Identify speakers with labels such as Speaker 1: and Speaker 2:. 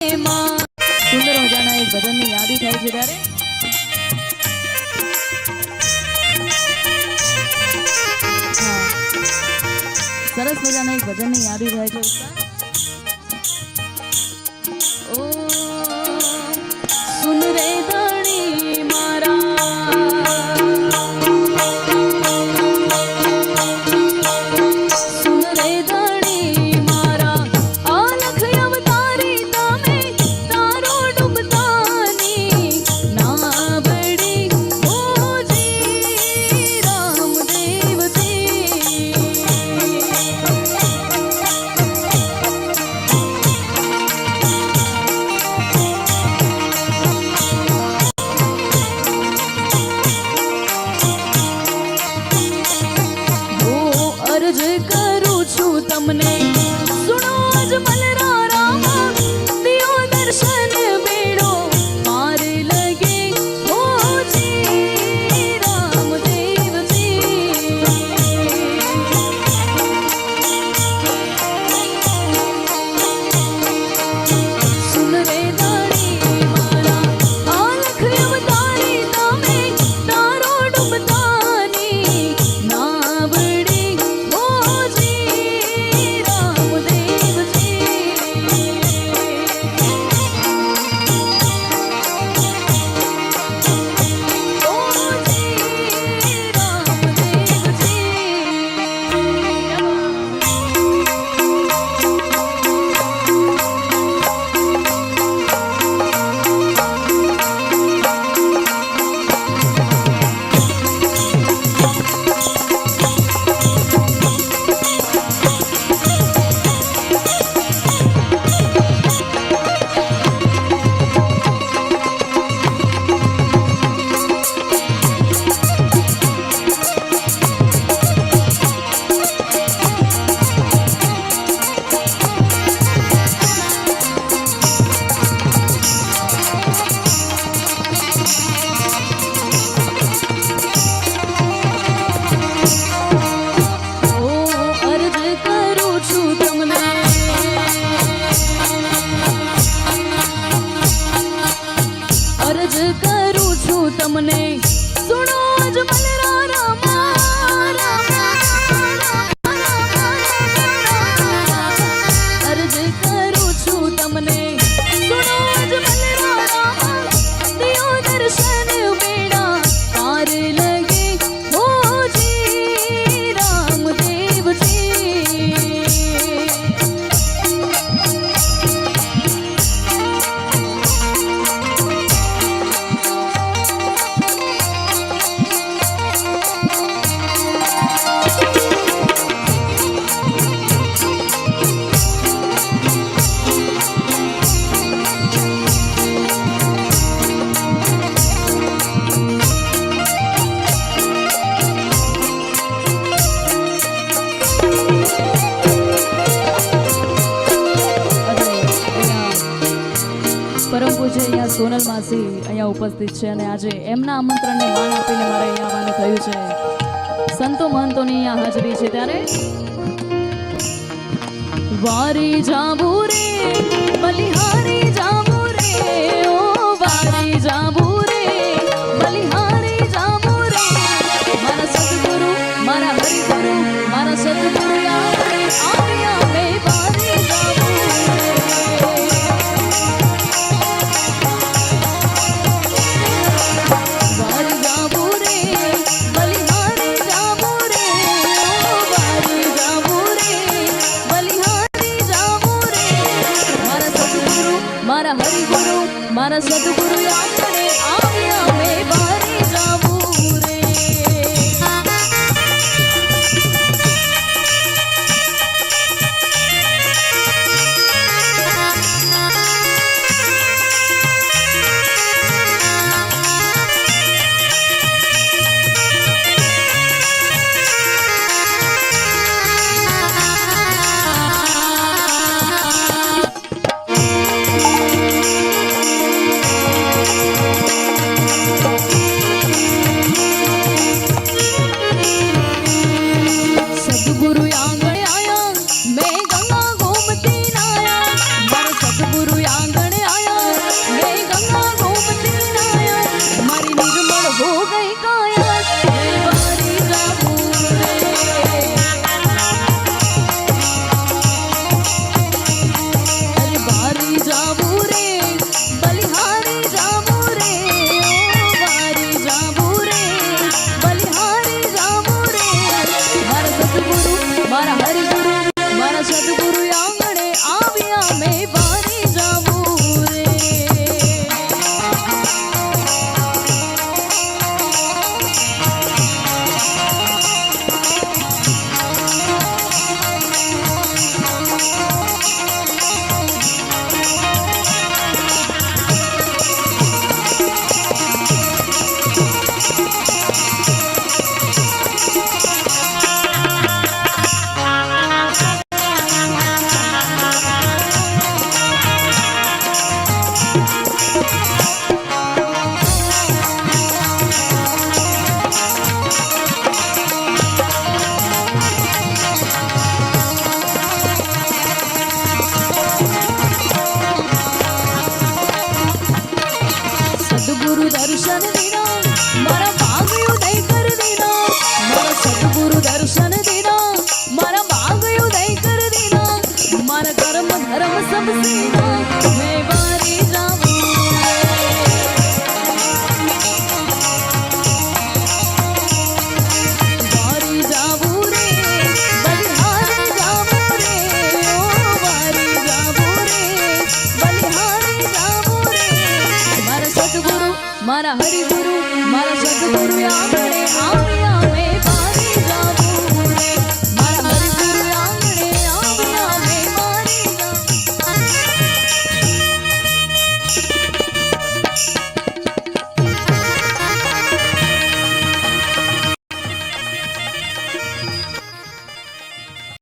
Speaker 1: સુંદર મજાના એક ભજનની યાદી થાય છે ત્યારે સરસ મજાના એક ભજનની યાદી થાય છે ઓ સુન રે ધણી સોનલ માસી અહીંયા ઉપસ્થિત છે અને આજે એમના આમંત્રણને માન આપીને મારે અહીંયા આવવાનું થયું છે સંતો મહંતોની અહીંયા હાજરી છે ત્યારે વારી જાબુ રે બલિહારી જાબુ રે ઓ વારી જાબુ રે બલિહારી જાબુ રે મારા સદગુરુ મારા હરિગુરુ મારા સદગુરુ આવ્યા મે વારી જાબુ મારા સદગુરુ આપણે આવ્યા મે બારી જાવું રે જાવું રે બલિહારી જાવું રે ઓ વારી જાવું રે બલિહારી જાવું રે મારા સદગુરુ મારા હરિગુરુ મારા સદગુરુ આંગણે આવ્યા મેં વારી જાવું રે સદગુરુ દર્શન દીના મારા ભાગ્યું દઈ કર દીના મારા સદગુરુ દર્શન દીના મારા ભાગ્યું દઈ કર દીના મારા કર્મ ધર્મ સબ સીના મેં વારી જાવું વારી જાવું રે બલિહારી જાવું રે ઓ વારી જાવું રે બલિહારી જાવું રે મારા સદગુરુ મારા હરિ